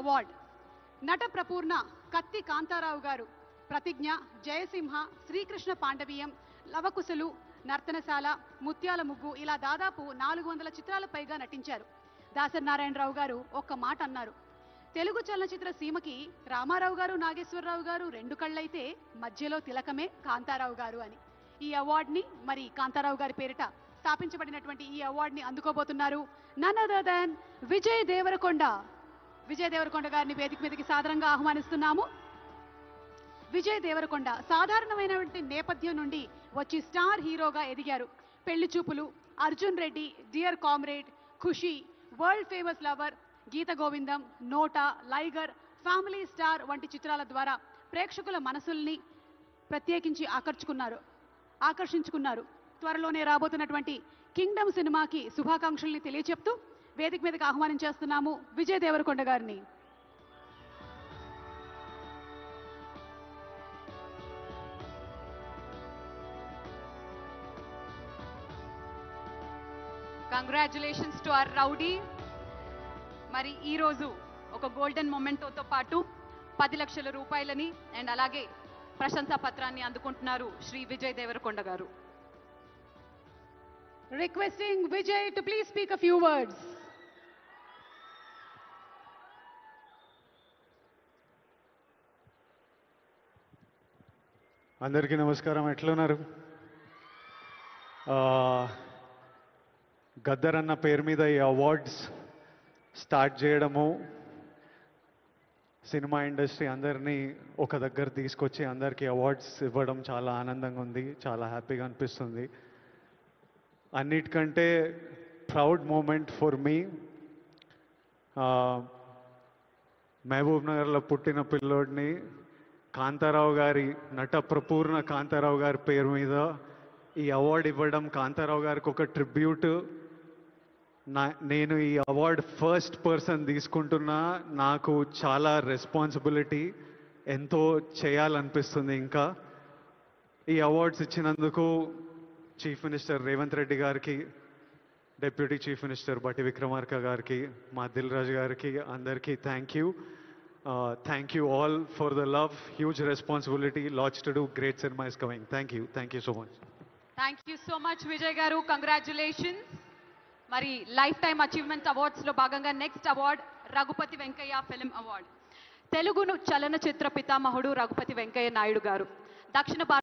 Award. నట ప్రపూర్ణ కత్తి కాంతారావు గారు ప్రతిజ్ఞ, జయసింహ, శ్రీకృష్ణ పాండవీయం, లవకుశలు, నర్తనశాల, ముత్యాల ముగ్గు ఇలా దాదాపు 400 చిత్రాల పైగా నటించారు. దాసరి నారాయణరావు గారు ఒక్క మాట అన్నారు, తెలుగు చలనచిత్ర సీమకి రామారావు గారు, నాగేశ్వరరావు గారు రెండు కళ్ళైతే మధ్యలో తిలకమే కాంతారావు గారు అని. ఈ అవార్డుని మరి కాంతారావు గారి పేరిట స్థాపించబడినటువంటి ఈ అవార్డుని అందుకోబోతున్నారు none other than Vijay Deverakonda. Vijay Deverakonda గారిని వేదిక మీదకి సాదరంగా ఆహ్వానిస్తున్నాము. విజయ్ దేవరకొండ సాధారణమైనటువంటి నేపథ్యం నుండి వచ్చి స్టార్ హీరోగా ఎదిగారు. పెళ్లి చూపులు, అర్జున్ రెడ్డి, డియర్ కామ్రేడ్, ఖుషి, వరల్డ్ ఫేమస్ లవర్, గీత గోవిందం, నోటా, లైగర్, ఫ్యామిలీ స్టార్ వంటి చిత్రాల ద్వారా ప్రేక్షకుల మనసుల్ని ప్రత్యేకించి ఆకర్షించుకున్నారు. త్వరలోనే రాబోతున్నటువంటి కింగ్డమ్ సినిమాకి శుభాకాంక్షల్ని తెలియచెప్తూ వేదిక మీదకి ఆహ్వానం చేస్తున్నాము విజయ్ దేవరకొండ గారిని. Congratulations to our rowdy. మరి ఈరోజు ఒక గోల్డెన్ మొమెంటోతో పాటు 10 లక్షల రూపాయలని అండ్ అలాగే ప్రశంసా పత్రాన్ని అందుకుంటున్నారు శ్రీ విజయ్ దేవరకొండ గారు. Requesting Vijay to please speak a few words. అందరికీ నమస్కారం. ఎట్లున్నారు? గద్దర్ అన్న పేరు మీద ఈ అవార్డ్స్ స్టార్ట్ చేయడము, సినిమా ఇండస్ట్రీ అందరినీ ఒక దగ్గర తీసుకొచ్చి అందరికీ అవార్డ్స్ ఇవ్వడం చాలా ఆనందంగా ఉంది, చాలా హ్యాపీగా అనిపిస్తుంది. అన్నిటికంటే ప్రౌడ్ మూమెంట్ ఫర్ మీ, మహబూబ్ నగర్లో పుట్టిన పిల్లోడిని కాంతారావు గారి, నట ప్రపూర్ణ కాంతారావు గారి పేరు మీద ఈ అవార్డు ఇవ్వడం కాంతారావు గారికి ఒక ట్రిబ్యూట్. నేను ఈ అవార్డు ఫస్ట్ పర్సన్ తీసుకుంటున్నా. నాకు చాలా రెస్పాన్సిబిలిటీ, ఎంతో చేయాలనిపిస్తుంది. ఇంకా ఈ అవార్డ్స్ ఇచ్చినందుకు చీఫ్ మినిస్టర్ రేవంత్ రెడ్డి గారికి, డిప్యూటీ చీఫ్ మినిస్టర్ బట్టి విక్రమార్క గారికి, మా దిల్ రాజు గారికి, అందరికీ thank you. Thank you all for the love. Huge responsibility, lots to do. Great cinema is coming. Thank you so much. Thank you so much Vijay గారు, congratulations. మరి lifetime achievement అవార్డ్స్లో భాగంగా next award Raghupathi Venkaiah film award. తెలుగును చలనచిత్ర పితామహుడు రఘుపతి వెంకయ్య నాయుడు గారు దక్షిణ